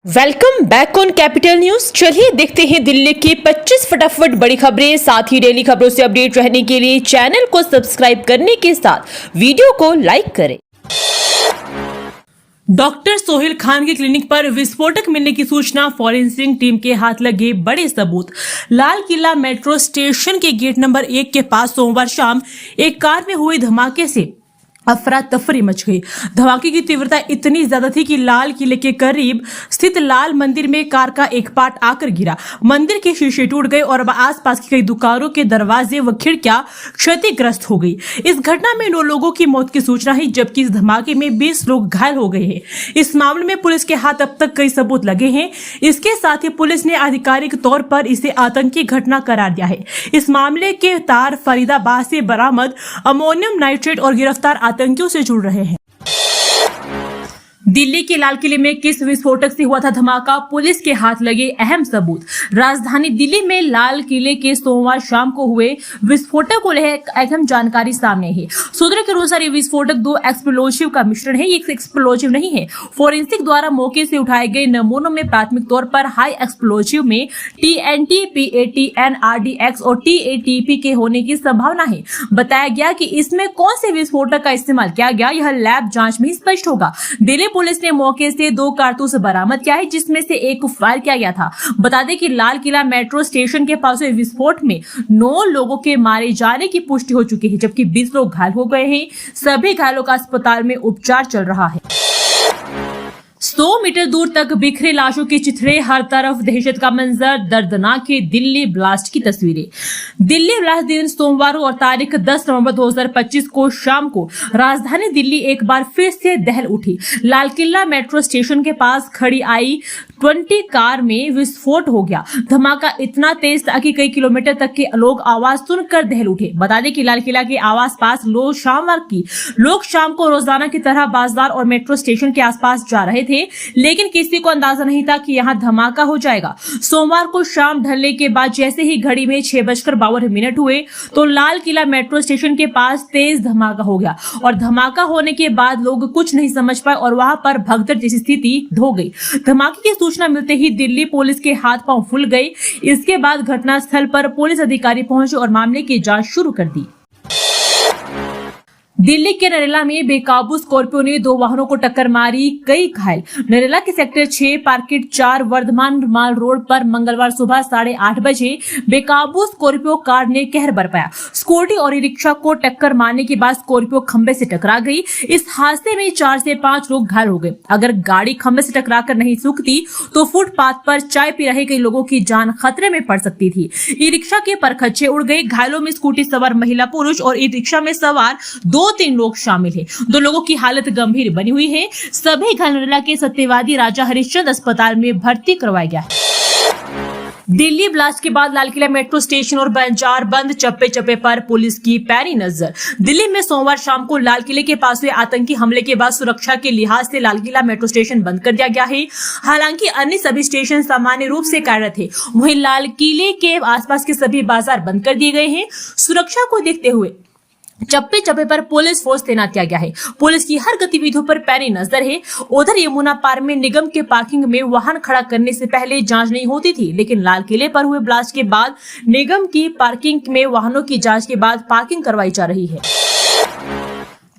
Welcome back on capital news. चलिए देखते हैं दिल्ली की 25 फटाफट बड़ी खबरें। साथ ही डेली खबरों से अपडेट रहने के लिए चैनल को सब्सक्राइब करने के साथ वीडियो को लाइक करें। डॉक्टर सोहेल खान के क्लिनिक पर विस्फोटक मिलने की सूचना, फॉरेंसिक टीम के हाथ लगे बड़े सबूत। लाल किला मेट्रो स्टेशन के गेट नंबर 1 के पास सोमवार शाम एक कार में हुए धमाके से अफरा तफरी मच गई। धमाके की तीव्रता इतनी ज्यादा थी कि लाल किले के करीब स्थित लाल मंदिर में कार का एक पार्ट आकर गिरा। मंदिर के शीशे टूट गए और आसपास की कई दुकानों के दरवाजे व खिड़कियां क्षतिग्रस्त हो गई। इस घटना में 9 लोगों की मौत की सूचना है, जबकि इस धमाके में 20 लोग घायल हो गए हैं। इस मामले में पुलिस के हाथ अब तक कई सबूत लगे हैं। इसके साथ ही पुलिस ने आधिकारिक तौर पर इसे आतंकी घटना करार दिया है। इस मामले के तार फरीदाबाद से बरामद अमोनियम नाइट्रेट और गिरफ्तार आतंकियों से जुड़ रहे हैं। दिल्ली के लाल किले में किस विस्फोटक से हुआ था धमाका, पुलिस के हाथ लगे अहम सबूत। राजधानी दिल्ली में लाल किले के सोमवार शाम को हुए विस्फोटक को लेकर अहम जानकारी सामने है। सूत्रों के अनुसार ये विस्फोटक 2 एक्सप्लोजिव का मिश्रण है। ये एक्सप्लोजिव नहीं है। फोरेंसिक द्वारा मौके से उठाए गए नमूनों में प्राथमिक तौर पर हाई एक्सप्लोजिव में TNT, PAT, NRDX और TATP के होने की संभावना है। बताया गया कि इसमें कौन से विस्फोटक का इस्तेमाल किया गया, यह लैब जांच में स्पष्ट होगा। दिल्ली पुलिस ने मौके से 2 कारतूस बरामद किया है, जिसमें से एक को फायर किया गया था। बता दें कि लाल किला मेट्रो स्टेशन के पास हुए विस्फोट में 9 लोगों के मारे जाने की पुष्टि हो चुकी है, जबकि 20 लोग घायल हो गए हैं। सभी घायलों का अस्पताल में उपचार चल रहा है। 100 मीटर दूर तक बिखरे लाशों के चिथड़े, हर तरफ दहशत का मंजर, दर्दनाक है दिल्ली ब्लास्ट की तस्वीरें। दिल्ली ब्लास्ट दिन सोमवार और तारीख 10 नवंबर 2025 को शाम को राजधानी दिल्ली एक बार फिर से दहल उठी। लाल किला मेट्रो स्टेशन के पास खड़ी I-20 कार में विस्फोट हो गया। धमाका इतना तेज था कि कई किलोमीटर तक के लोग आवाज सुनकर दहल उठे। बता दें कि लाल किला के आवास पास लोग शाम को रोजाना की तरह बाजार और मेट्रो स्टेशन के आसपास जा रहे थे, लेकिन किसी को अंदाजा नहीं था कि यहां धमाका हो जाएगा। सोमवार को शाम ढलने के बाद जैसे ही घड़ी में 6:52 हुए तो लाल किला मेट्रो स्टेशन के पास तेज धमाका हो गया और धमाका होने के बाद लोग कुछ नहीं समझ पाए और वहां पर भगदड़ जैसी स्थिति हो गई। धमाके की सूचना मिलते ही दिल्ली पुलिस के हाथ पांव फूल गए। इसके बाद घटनास्थल पर पुलिस अधिकारी पहुंचे और मामले की जांच शुरू कर दी। दिल्ली के नरेला में बेकाबू स्कॉर्पियो ने 2 वाहनों को टक्कर मारी, कई घायल। नरेला के सेक्टर 6 पार्किट 4 वर्धमान माल रोड पर मंगलवार सुबह 8:30 बजे बेकाबू स्कॉर्पियो कार ने कहर बरपाया। स्कूटी और रिक्शा को टक्कर मारने के बाद स्कॉर्पियो खंबे से टकरा गई। इस हादसे में 4 से 5 लोग घायल हो गए। अगर गाड़ी खंबे से टकराकर नहीं सूखती तो फुटपाथ पर चाय पी रहे कई लोगों की जान खतरे में पड़ सकती थी। ई रिक्शा के परखच्चे उड़ गए। घायलों में स्कूटी सवार महिला पुरुष और ई रिक्शा में सवार 2-3 लोग शामिल हैं। 2 लोगों की हालत गंभीर बनी हुई है। सभी घायल नरेला के सत्यवादी राजा हरिश्चंद्र अस्पताल में भर्ती करवाया गया है। दिल्ली ब्लास्ट के बाद लाल किला मेट्रो स्टेशन और बाजार बंद, चप्पे चप्पे पर पुलिस की पैनी नजर। दिल्ली में सोमवार शाम को लाल किले के पास हुए आतंकी हमले के बाद सुरक्षा के लिहाज से लाल किला मेट्रो स्टेशन बंद कर दिया गया है। हालांकि अन्य सभी स्टेशन सामान्य रूप से कार्यरत थे। वहीं लाल किले के आसपास के सभी बाजार बंद कर दिए गए हैं। सुरक्षा को देखते हुए चप्पे चप्पे पर पुलिस फोर्स तैनात किया गया है। पुलिस की हर गतिविधियों पर पैनी नजर है। उधर यमुना पार में निगम के पार्किंग में वाहन खड़ा करने से पहले जांच नहीं होती थी, लेकिन लाल किले पर हुए ब्लास्ट के बाद निगम की पार्किंग में वाहनों की जांच के बाद पार्किंग करवाई जा रही है।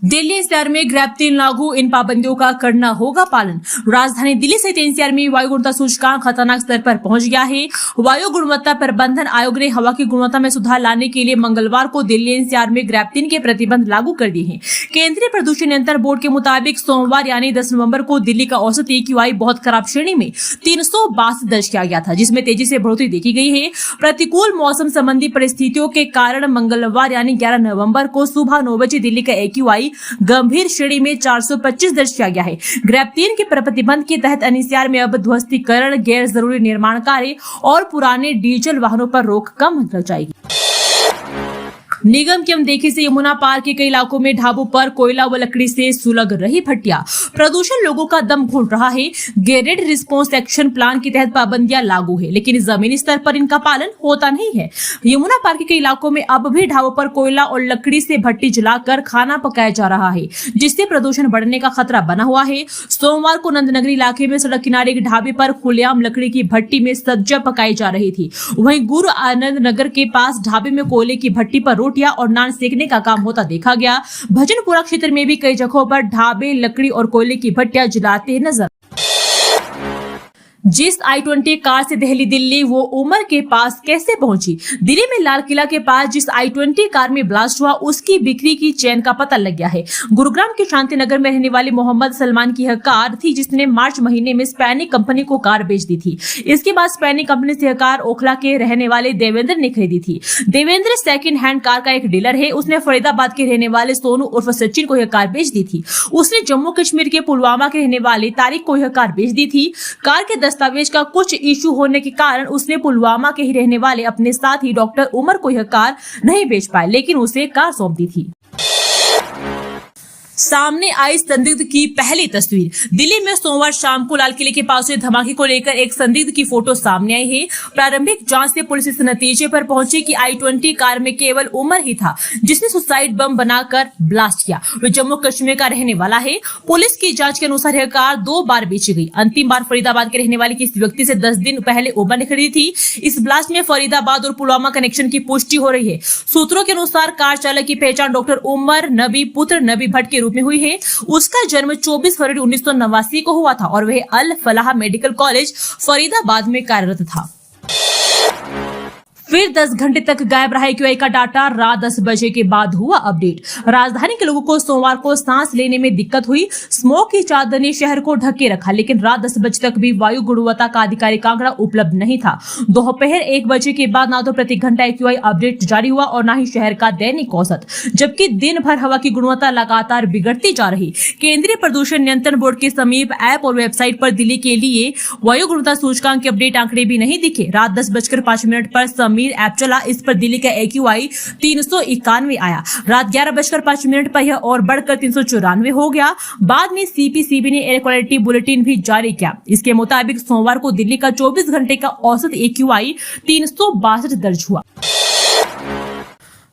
दिल्ली NCR में ग्रैब 3 लागू, इन पाबंदियों का करना होगा पालन। राजधानी दिल्ली सहित NCR में वायु गुणवत्ता सूचकांक खतरनाक स्तर पर पहुंच गया है। वायु गुणवत्ता प्रबंधन आयोग ने हवा की गुणवत्ता में सुधार लाने के लिए मंगलवार को दिल्ली NCR में ग्रैब 3 के प्रतिबंध लागू कर दिए हैं। केंद्रीय प्रदूषण नियंत्रण बोर्ड के मुताबिक सोमवार यानी 10 नवंबर को दिल्ली का औसत AQI बहुत खराब श्रेणी में 362 दर्ज किया गया था, जिसमें तेजी से बढ़ोतरी देखी गई है। प्रतिकूल मौसम संबंधी परिस्थितियों के कारण मंगलवार यानी 11 नवंबर को सुबह 9 बजे दिल्ली का AQI गंभीर श्रेणी में 425 दर्ज किया गया है। ग्रैब 3 के प्रतिबंध के तहत NCR में अब ध्वस्तीकरण, गैर जरूरी निर्माण कार्य और पुराने डीजल वाहनों पर रोक कम लग जाएगी। निगम की अनदेखी से यमुना पार के कई इलाकों में ढाबों पर कोयला व लकड़ी से सुलग रही भट्टियां। प्रदूषण लोगों का दम घुट रहा है। गेटेड रिस्पॉन्स एक्शन प्लान के तहत पाबंदियां लागू है, लेकिन जमीनी स्तर पर इनका पालन होता नहीं है। यमुना पार्क के इलाकों में अब भी ढाबों पर कोयला और लकड़ी से भट्टी जलाकर खाना पकाया जा रहा है, जिससे प्रदूषण बढ़ने का खतरा बना हुआ है। सोमवार को नंदनगरी इलाके में सड़क किनारे एक ढाबे पर खुलेआम लकड़ी की भट्टी में सब्जियां पकाई जा रही थी। वहीं गुरु आनंद नगर के पास ढाबे में कोयले की भट्टी पर रोटियां और नान सेकने का काम होता देखा गया। भजनपुरा क्षेत्र में भी कई जगहों पर ढाबे लकड़ी और कोयले की भट्टियां जलाते नजर। जिस I-20 कार से दिल्ली दिल्ली वो उमर के पास कैसे पहुंची? दिल्ली में लाल किला के पास जिस I-20 कार में ब्लास्ट हुआ उसकी बिक्री की चेन का पता लग गया है। गुरुग्राम के शांति नगर में रहने वाले मोहम्मद सलमान की यह कार थी, जिसने मार्च महीने में स्पेनी कंपनी को कार बेच दी थी। इसके बाद स्पेनी कंपनी से यह कार ओखला के रहने वाले देवेंद्र ने खरीदी थी। देवेंद्र सेकंड हैंड कार का एक डीलर है। उसने फरीदाबाद के रहने वाले सोनू उर्फ सचिन को यह कार बेच दी थी। उसने जम्मू कश्मीर के पुलवामा के रहने वाले तारिक को यह कार बेच दी थी। कार के दस्तावेज का कुछ इशू होने के कारण उसने पुलवामा के ही रहने वाले अपने साथी डॉक्टर उमर को यह कार नहीं बेच पाए, लेकिन उसे कार सौंप दी थी। सामने आई संदिग्ध की पहली तस्वीर। दिल्ली में सोमवार शाम को लाल किले के पास हुए धमाके को लेकर एक संदिग्ध की फोटो सामने आई है। प्रारंभिक जांच से पुलिस इस नतीजे पर पहुंची कि I-20 कार में केवल उमर ही था, जिसने सुसाइड बम बनाकर ब्लास्ट किया। वह जम्मू कश्मीर का रहने वाला है। पुलिस की जांच के अनुसार यह कार 2 बार बेची गई। अंतिम बार फरीदाबाद के रहने वाले किसी व्यक्ति से 10 दिन पहले उमर ने खरीदी थी। इस ब्लास्ट में फरीदाबाद और पुलवामा कनेक्शन की पुष्टि हो रही है। सूत्रों के अनुसार कार चालक की पहचान डॉक्टर उमर नबी पुत्र नबी भट्ट के रूप में हुई है। उसका जन्म 24 फरवरी 1989 को हुआ था और वह अल फलाह मेडिकल कॉलेज फरीदाबाद में कार्यरत था। फिर 10 घंटे तक गायब रहा AQI का डाटा। रात 10 बजे के बाद हुआ अपडेट। राजधानी के लोगों को सोमवार को सांस लेने में दिक्कत हुई। स्मोक की चादर ने शहर को ढके रखा, लेकिन रात 10 बजे तक भी वायु गुणवत्ता का आधिकारिक आंकड़ा उपलब्ध नहीं था। दोपहर 1 बजे के बाद ना तो प्रति घंटा AQI अपडेट जारी हुआ और ना ही शहर का दैनिक औसत, जबकि दिन भर हवा की गुणवत्ता लगातार बिगड़ती जा रही। केंद्रीय प्रदूषण नियंत्रण बोर्ड के समीप ऐप और वेबसाइट पर दिल्ली के लिए वायु गुणवत्ता सूचकांक के अपडेट आंकड़े भी नहीं दिखे। रात 10:05 पर समीर ऐप चला। इस पर दिल्ली का AQI 391 आया। रात 11:05 पर यह और बढ़कर 394 हो गया। बाद में CPCB ने एयर क्वालिटी बुलेटिन भी जारी किया। इसके मुताबिक सोमवार को दिल्ली का 24 घंटे का औसत AQI 362 दर्ज हुआ।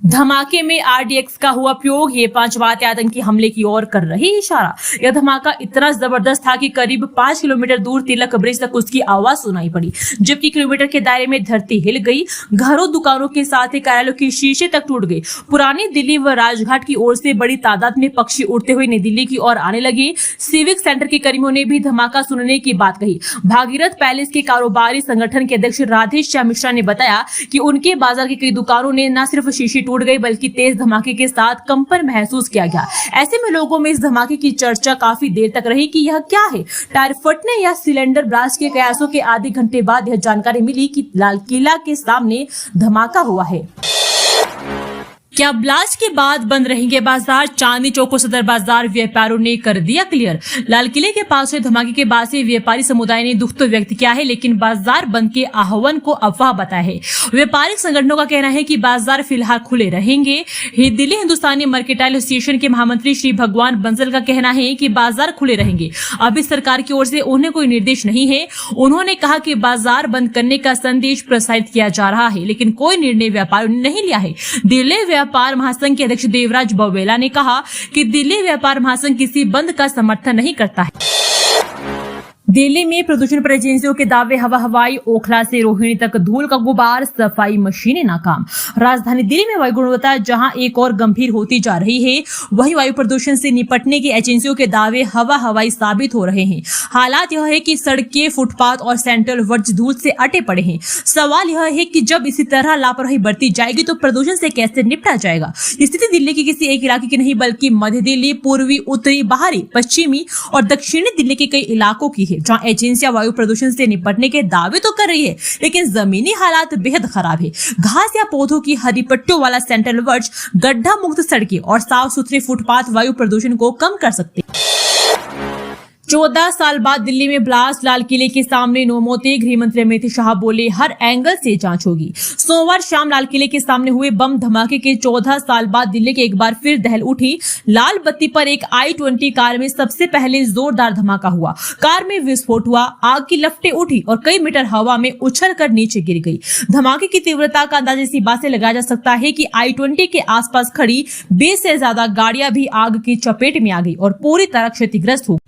धमाके में RDX का हुआ प्रयोग। ये 5 बातें आतंकी हमले की ओर कर रही इशारा। यह धमाका इतना जबरदस्त था कि करीब 5 किलोमीटर दूर तिलक ब्रिज तक उसकी आवाज सुनाई पड़ी, जबकि किलोमीटर के दायरे में धरती हिल गई। घरों, दुकानों के साथ ही कार्यालयों के शीशे तक टूट गए। पुरानी दिल्ली व राजघाट की ओर से बड़ी तादाद में पक्षी उड़ते हुए नई दिल्ली की ओर आने लगे। सिविक सेंटर के कर्मियों ने भी धमाका सुनने की बात कही। भागीरथ पैलेस के कारोबारी संगठन के अध्यक्ष राधेश्याम मिश्रा ने बताया कि उनके बाजार की कई दुकानों ने न सिर्फ शीशे टूट गई, बल्कि तेज धमाके के साथ कंपन महसूस किया गया। ऐसे में लोगों में इस धमाके की चर्चा काफी देर तक रही कि यह क्या है। टायर फटने या सिलेंडर ब्लास्ट के कयासों के आधे घंटे बाद यह जानकारी मिली कि लाल किला के सामने धमाका हुआ है। क्या ब्लास्ट के बाद बंद रहेंगे बाजार? चांदनी चौक और सदर बाजार व्यापारियों ने कर दिया क्लियर। लाल किले के पास हुए धमाके के बाद से व्यापारी समुदाय ने दुख तो व्यक्त किया है, लेकिन बाजार बंद के आह्वान को अफवाह बताया है। व्यापारिक संगठनों का कहना है कि बाजार फिलहाल खुले रहेंगे। दिल्ली हिंदुस्तानी मर्केंटाइल एसोसिएशन के महामंत्री श्री भगवान बंसल का कहना है कि बाजार खुले रहेंगे। अभी सरकार की ओर से उन्हें कोई निर्देश नहीं है। उन्होंने कहा कि बाजार बंद करने का संदेश प्रसारित किया जा रहा है, लेकिन कोई निर्णय व्यापारियों ने नहीं लिया है। दिल्ली व्यापार महासंघ के अध्यक्ष देवराज बवेला ने कहा कि दिल्ली व्यापार महासंघ किसी बंद का समर्थन नहीं करता है। दिल्ली में प्रदूषण पर एजेंसियों के दावे हवा हवाई। ओखला से रोहिणी तक धूल का गुबार, सफाई मशीनें नाकाम। राजधानी दिल्ली में वायु गुणवत्ता जहां एक और गंभीर होती जा रही है, वहीं वायु प्रदूषण से निपटने की एजेंसियों के दावे हवा हवाई साबित हो रहे हैं। हालात यह है कि सड़कें, फुटपाथ और सेंट्रल वर्ज धूल से अटे पड़े हैं। सवाल यह है कि जब इसी तरह लापरवाही बढ़ती जाएगी तो प्रदूषण से कैसे निपटा जाएगा? स्थिति दिल्ली की किसी एक इलाके की नहीं, बल्कि मध्य दिल्ली, पूर्वी, उत्तरी, बाहरी, पश्चिमी और दक्षिणी दिल्ली के कई इलाकों की है, जहां एजेंसियां वायु प्रदूषण से निपटने के दावे तो कर रही है, लेकिन जमीनी हालात बेहद खराब है। घास या पौधों की हरी पट्टियों वाला सेंट्रल वर्ज, गड्ढा मुक्त सड़कें और साफ सुथरे फुटपाथ वायु प्रदूषण को कम कर सकते हैं। 14 साल बाद दिल्ली में ब्लास्ट, लाल किले के सामने 9 मौतें। गृह मंत्री अमित शाह बोले हर एंगल से जांच होगी। सोमवार शाम लाल किले के सामने हुए बम धमाके के 14 साल बाद दिल्ली के एक बार फिर दहल उठी। लाल बत्ती पर एक i20 कार में सबसे पहले जोरदार धमाका हुआ। कार में विस्फोट हुआ, आग की लपटें उठी और कई मीटर हवा में उछलकर नीचे गिर गई। धमाके की तीव्रता का अंदाजा इसी बात से लगाया जा सकता है कि i20 के आसपास खड़ी 20 से ज्यादा गाड़ियां भी आग की चपेट में आ गई और पूरी तरह क्षतिग्रस्त हो।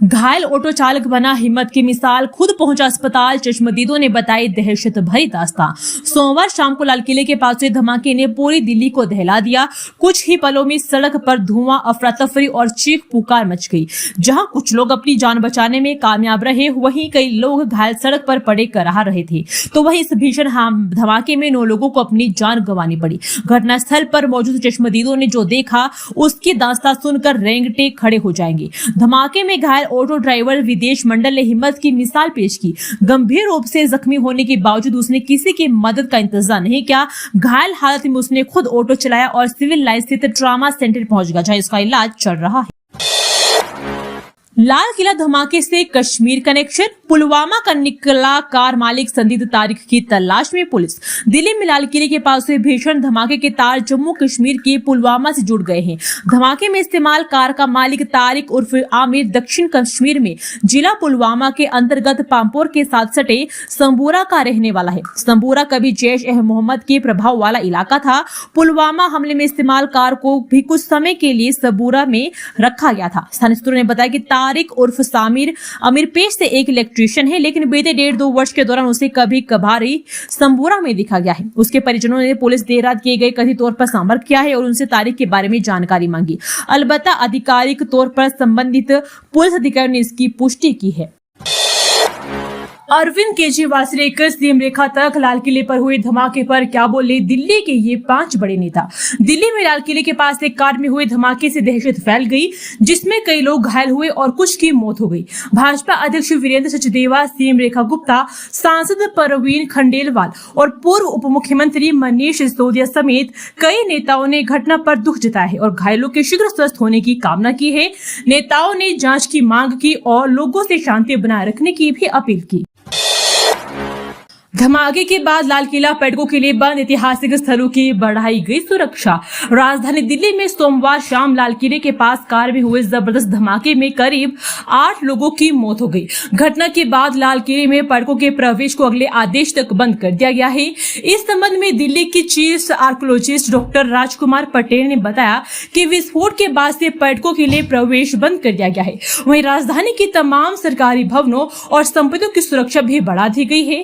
घायल ऑटो चालक बना हिम्मत की मिसाल, खुद पहुंचा अस्पताल। चश्मदीदों ने बताई दहशत भरी दास्तां। सोमवार शाम को लाल किले के पास हुए धमाके ने पूरी दिल्ली को दहला दिया। कुछ ही पलों में सड़क पर धुआं, अफरा तफरी और चीख पुकार मच गई। जहां कुछ लोग अपनी जान बचाने में कामयाब रहे, वहीं कई लोग घायल सड़क पर पड़े कराह रहे थे। तो वहीं इस भीषण धमाके में 9 लोगों को अपनी जान गंवानी पड़ी। घटनास्थल पर मौजूद चश्मदीदों ने जो देखा उसकी दास्तां सुनकर रेंगटे खड़े हो जाएंगे। धमाके में घायल ऑटो ड्राइवर विदेश मंडल ने हिम्मत की मिसाल पेश की। गंभीर रूप से जख्मी होने के बावजूद उसने किसी की मदद का इंतजार नहीं किया। घायल हालत में उसने खुद ऑटो चलाया और सिविल लाइन स्थित ट्रॉमा सेंटर पहुंच गया, जहां इसका इलाज चल रहा है। लाल किला धमाके से कश्मीर कनेक्शन, पुलवामा का निकला कार मालिक, संदिग्ध तारिक की तलाश में पुलिस। दिल्ली में लाल किले के पास हुए भीषण धमाके के तार जम्मू कश्मीर के पुलवामा से जुड़ गए हैं। धमाके में इस्तेमाल कार का मालिक तारिक उर्फ आमिर दक्षिण कश्मीर में जिला पुलवामा के अंतर्गत पामपोर के साथ सटे संबूरा का रहने वाला है। संबूरा कभी जैश ए मोहम्मद के प्रभाव वाला इलाका था। पुलवामा हमले में इस्तेमाल कार को भी कुछ समय के लिए संबूरा में रखा गया था। स्थानीय सूत्रों ने बताया कि तारिक उर्फ सामिर अमीर पेश से एक इलेक्ट्रीशियन है, लेकिन बीते 1.5-2 वर्ष के दौरान उसे कभी कभारी संबूरा में देखा गया है। उसके परिजनों ने पुलिस देर रात किए गए कथित तौर पर संपर्क किया है और उनसे तारिक के बारे में जानकारी मांगी। अलबत्ता आधिकारिक तौर पर संबंधित पुलिस अधिकारी ने इसकी पुष्टि की है। अरविंद केजरीवाल से लेकर सीएम रेखा तक लाल किले पर हुए धमाके पर क्या बोले दिल्ली के ये 5 बड़े नेता। दिल्ली में लाल किले के पास एक कार में हुए धमाके से दहशत फैल गई, जिसमें कई लोग घायल हुए और कुछ की मौत हो गई। भाजपा अध्यक्ष वीरेंद्र सचदेवा, सीएम रेखा गुप्ता, सांसद परवीन खंडेलवाल और पूर्व उप मुख्यमंत्री मनीष सिसोदिया समेत कई नेताओं ने घटना पर दुख जताया है और घायलों के शीघ्र स्वस्थ होने की कामना की है। नेताओं ने जांच की मांग की और लोगों से शांति बनाए रखने की भी अपील की। धमाके के बाद लाल किला पर्यटकों के लिए बंद, ऐतिहासिक स्थलों की बढ़ाई गई सुरक्षा। राजधानी दिल्ली में सोमवार शाम लाल किले के पास कार में हुए जबरदस्त धमाके में करीब 8 लोगों की मौत हो गई। घटना के बाद लाल किले में पर्यटकों के प्रवेश को अगले आदेश तक बंद कर दिया गया है। इस संबंध में दिल्ली की chief archaeologist doctor Rajkumar Patel ने बताया कि विस्फोट के बाद से पर्यटकों के लिए प्रवेश बंद कर दिया गया है। वहीं राजधानी की तमाम सरकारी भवनों और संपत्तियों की सुरक्षा भी बढ़ा दी गई है।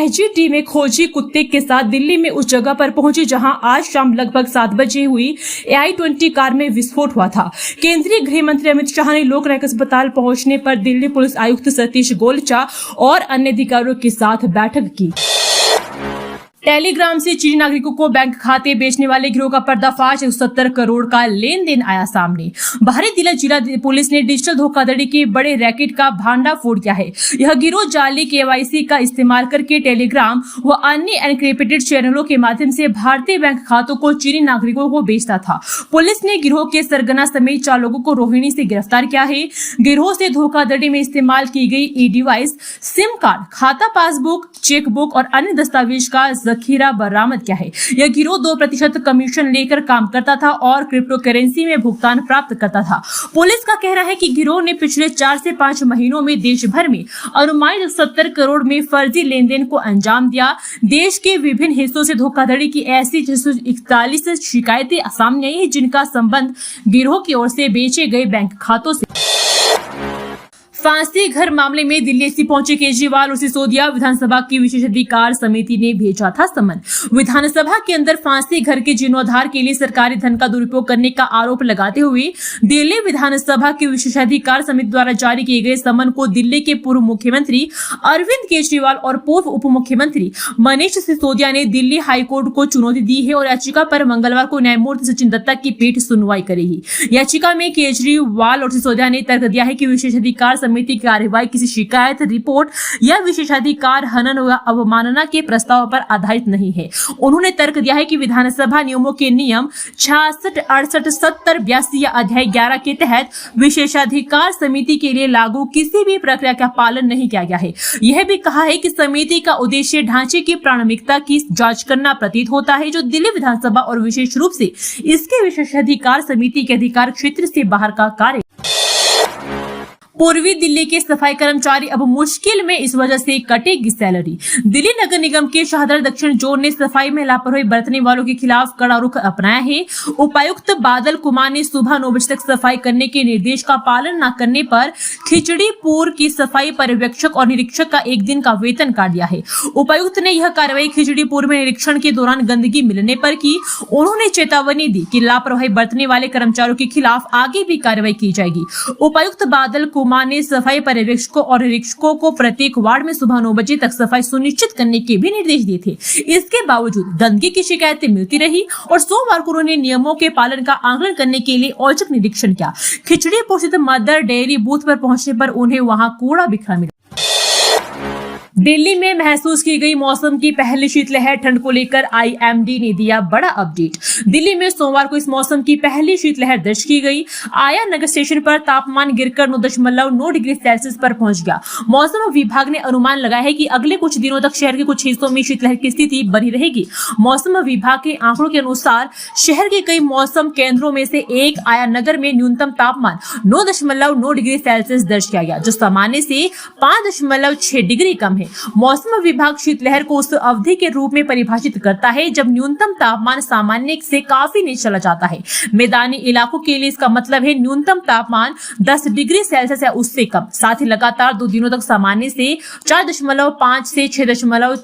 एनएचजी में खोजी कुत्ते के साथ दिल्ली में उस जगह पर पहुंची जहां आज शाम लगभग 7 बजे हुई i20 कार में विस्फोट हुआ था। केंद्रीय गृह मंत्री अमित शाह ने लोकनायक अस्पताल पहुंचने पर दिल्ली पुलिस आयुक्त सतीश गोलचा और अन्य अधिकारियों के साथ बैठक की। टेलीग्राम से चीनी नागरिकों को बैंक खाते बेचने वाले गिरोह का पर्दाफाश, 170 करोड़ का लेन देन आया सामने। बारामूला जिला पुलिस ने डिजिटल धोखाधड़ी के बड़े रैकेट का भांडाफोड़ किया है। यह गिरोह जाली केवाईसी का इस्तेमाल करके टेलीग्राम व अन्य एनक्रिप्टेड चैनलों के माध्यम से भारतीय बैंक खातों को चीनी नागरिकों को बेचता था। पुलिस ने गिरोह के सरगना समेत 4 लोगों को रोहिणी से गिरफ्तार किया है। गिरोह से धोखाधड़ी में इस्तेमाल की गई ई डिवाइस, सिम कार्ड, खाता पासबुक, चेकबुक और अन्य दस्तावेज का जखीरा बरामद किया है। यह गिरोह 2% कमीशन लेकर काम करता था और क्रिप्टो करेंसी में भुगतान प्राप्त करता था। पुलिस का कहना है कि गिरोह ने पिछले 4 से 5 महीनों में देश भर में अनुमानित 70 करोड़ में फर्जी लेन देन को अंजाम दिया। देश के विभिन्न हिस्सों से धोखाधड़ी की ऐसी 641 शिकायतें सामने आई है, जिनका संबंध गिरोह की ओर से बेचे गए बैंक खातों से। फांसी घर मामले में दिल्ली एसपी पहुंचे केजरीवाल और सिसोदिया। विधानसभा की विशेषाधिकार समिति ने भेजा था समन। विधानसभा के अंदर फांसी घर के जीर्णोद्धार के लिए सरकारी धन का दुरुपयोग करने का आरोप लगाते हुए दिल्ली विधानसभा की विशेषाधिकार समिति द्वारा जारी किए गए समन को दिल्ली के पूर्व मुख्यमंत्री अरविंद केजरीवाल और पूर्व उप मुख्यमंत्री मनीष सिसोदिया ने दिल्ली हाईकोर्ट को चुनौती दी है और याचिका पर मंगलवार को न्यायमूर्ति सचिन दत्ता की पीठ सुनवाई करेगी। याचिका में केजरीवाल और सिसोदिया ने तर्क दिया है कि विशेषाधिकार समिति की कार्यवाही किसी शिकायत, रिपोर्ट या विशेषाधिकार हनन व अवमानना के प्रस्ताव पर आधारित नहीं है। उन्होंने तर्क दिया है कि विधानसभा नियमों के नियम 66, 68, 70, 82 या अध्याय 11 के तहत विशेषाधिकार समिति के लिए लागू किसी भी प्रक्रिया का पालन नहीं किया गया है। यह भी कहा है कि समिति का उद्देश्य ढांचे की प्राथमिकता की जांच करना प्रतीत होता है, जो दिल्ली विधानसभा और विशेष रूप से इसके विशेषाधिकार समिति के अधिकार क्षेत्र से बाहर का कार्य। पूर्वी दिल्ली के सफाई कर्मचारी अब मुश्किल में, इस वजह से कटेगी सैलरी। दिल्ली नगर निगम के शाहदरा दक्षिण जोन ने सफाई में लापरवाही बरतने वालों के खिलाफ कड़ा रुख अपनाया है। उपायुक्त बादल कुमार ने सुबह 9 बजे तक सफाई करने के निर्देश का पालन न करने पर खिचड़ीपुर की सफाई पर्यवेक्षक और निरीक्षक का 1 दिन का वेतन काट दिया है। उपायुक्त ने यह कार्रवाई खिचड़ीपुर में निरीक्षण के दौरान गंदगी मिलने पर की। उन्होंने चेतावनी दी कि लापरवाही बरतने वाले कर्मचारियों के खिलाफ आगे भी कार्रवाई की जाएगी। उपायुक्त बादल कुमार ने सफाई पर्यवेक्षकों और निरीक्षकों को प्रत्येक वार्ड में सुबह 9 बजे तक सफाई सुनिश्चित करने के भी निर्देश दिए थे। इसके बावजूद गंदगी की शिकायतें मिलती रही और सोमवार को उन्होंने नियमों के पालन का आकलन करने के लिए औचक निरीक्षण किया। खिचड़ीपुर स्थित मदर डेयरी बूथ पर पहुंचने पर उन्हें वहां कूड़ा बिखरा मिला। दिल्ली में महसूस की गई मौसम की पहली शीतलहर, ठंड को लेकर आईएमडी ने दिया बड़ा अपडेट। दिल्ली में सोमवार को इस मौसम की पहली शीतलहर दर्ज की गई। आया नगर स्टेशन पर तापमान गिरकर 9.9 डिग्री सेल्सियस पर पहुंच गया। मौसम विभाग ने अनुमान लगाया है कि अगले कुछ दिनों तक शहर के कुछ हिस्सों में शीतलहर की स्थिति बनी रहेगी। मौसम विभाग के आंकड़ों के अनुसार शहर के कई मौसम केंद्रों में से एक आया नगर में न्यूनतम तापमान 9.9 डिग्री सेल्सियस दर्ज किया गया, जो सामान्य से 5.6 डिग्री कम है। मौसम विभाग शीतलहर को उस अवधि के रूप में परिभाषित करता है जब न्यूनतम तापमान सामान्य से काफी नीचे चला जाता है। मैदानी इलाकों के लिए इसका मतलब है न्यूनतम तापमान 10 डिग्री सेल्सियस या उससे कम। साथ ही लगातार 2 दिनों तक सामान्य से 4.5 से 6।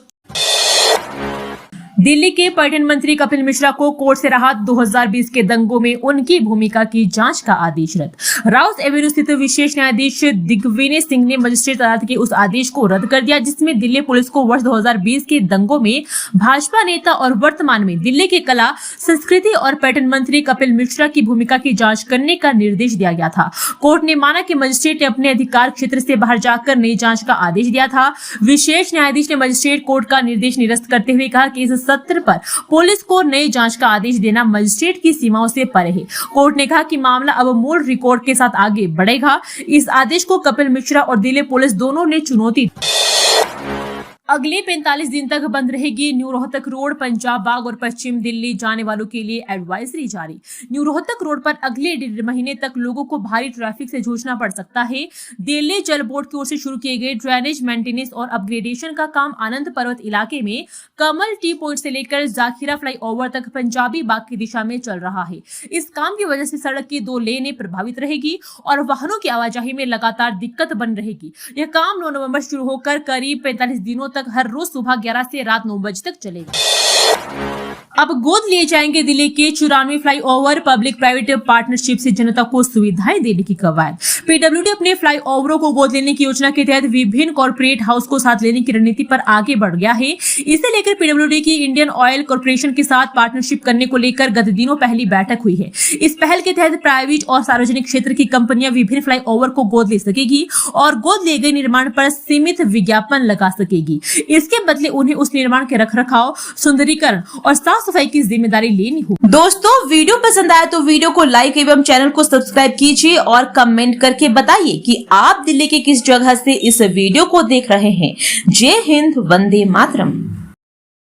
दिल्ली के पर्यटन मंत्री कपिल मिश्रा को कोर्ट से राहत, 2020 के दंगों में उनकी भूमिका की जांच का आदेश रद्द। राउस एवेन्यू स्थित विशेष न्यायाधीश दिग्विजय सिंह ने मजिस्ट्रेट अदालत के उस आदेश को रद्द कर दिया जिसमें दिल्ली पुलिस को वर्ष 2020 के दंगों में भाजपा नेता और वर्तमान में दिल्ली के कला, संस्कृति और पर्यटन मंत्री कपिल मिश्रा की भूमिका की जाँच करने का निर्देश दिया गया था। कोर्ट ने माना कि मजिस्ट्रेट ने अपने अधिकार क्षेत्र से बाहर जाकर नई जाँच का आदेश दिया था। विशेष न्यायाधीश ने मजिस्ट्रेट कोर्ट का निर्देश निरस्त करते हुए कहा कि इस सत्र पर पुलिस को नई जांच का आदेश देना मजिस्ट्रेट की सीमाओं से परे है। कोर्ट ने कहा कि मामला अब मूल रिकॉर्ड के साथ आगे बढ़ेगा। इस आदेश को कपिल मिश्रा और दिल्ली पुलिस दोनों ने चुनौती दी। अगले 45 दिन तक बंद रहेगी न्यू रोहतक रोड। पंजाब बाग और पश्चिम दिल्ली जाने वालों के लिए एडवाइजरी जारी। न्यू रोहतक रोड पर अगले 1.5 महीने तक लोगों को भारी ट्रैफिक से जूझना पड़ सकता है। दिल्ली जल बोर्ड की ओर से शुरू किए गए ड्रेनेज मेंटेनेंस और अपग्रेडेशन का काम आनंद पर्वत इलाके में कमल टी पॉइंट से लेकर जाखिरा फ्लाईओवर तक पंजाबी बाग की दिशा में चल रहा है। इस काम की वजह से सड़क की 2 लेनें प्रभावित रहेगी और वाहनों की आवाजाही में लगातार दिक्कत बन रहेगी। यह काम 9 नवंबर शुरू होकर करीब 45 दिनों तक हर रोज सुबह 11 से रात 9 बजे तक चलेगा। अब गोद लिए जाएंगे दिल्ली के 94 फ्लाईओवर। पब्लिक प्राइवेट पार्टनरशिप से जनता को सुविधाएं देने की कवायद। पीडब्ल्यूडी अपने फ्लाईओवरों को गोद लेने की योजना के तहत विभिन्न कॉर्पोरेट हाउस को साथ लेने की रणनीति पर आगे बढ़ गया है। इसे लेकर पीडब्ल्यूडी की इंडियन ऑयल कॉर्पोरेशन के साथ पार्टनरशिप करने को लेकर गत दिनों पहली बैठक हुई है। इस पहल के तहत प्राइवेट और सार्वजनिक क्षेत्र की कंपनियां विभिन्न फ्लाईओवर को गोद ले सकेगी और गोद लिए गए निर्माण पर सीमित विज्ञापन लगा सकेगी। इसके बदले उन्हें उस निर्माण के रखरखाव, सुंदरीकरण और साफ सफाई की जिम्मेदारी लेनी होगी। दोस्तों, वीडियो पसंद आया तो वीडियो को लाइक एवं चैनल को सब्सक्राइब कीजिए और कमेंट करके बताइए कि आप दिल्ली के किस जगह से इस वीडियो को देख रहे हैं। जय हिंद, वंदे मातरम।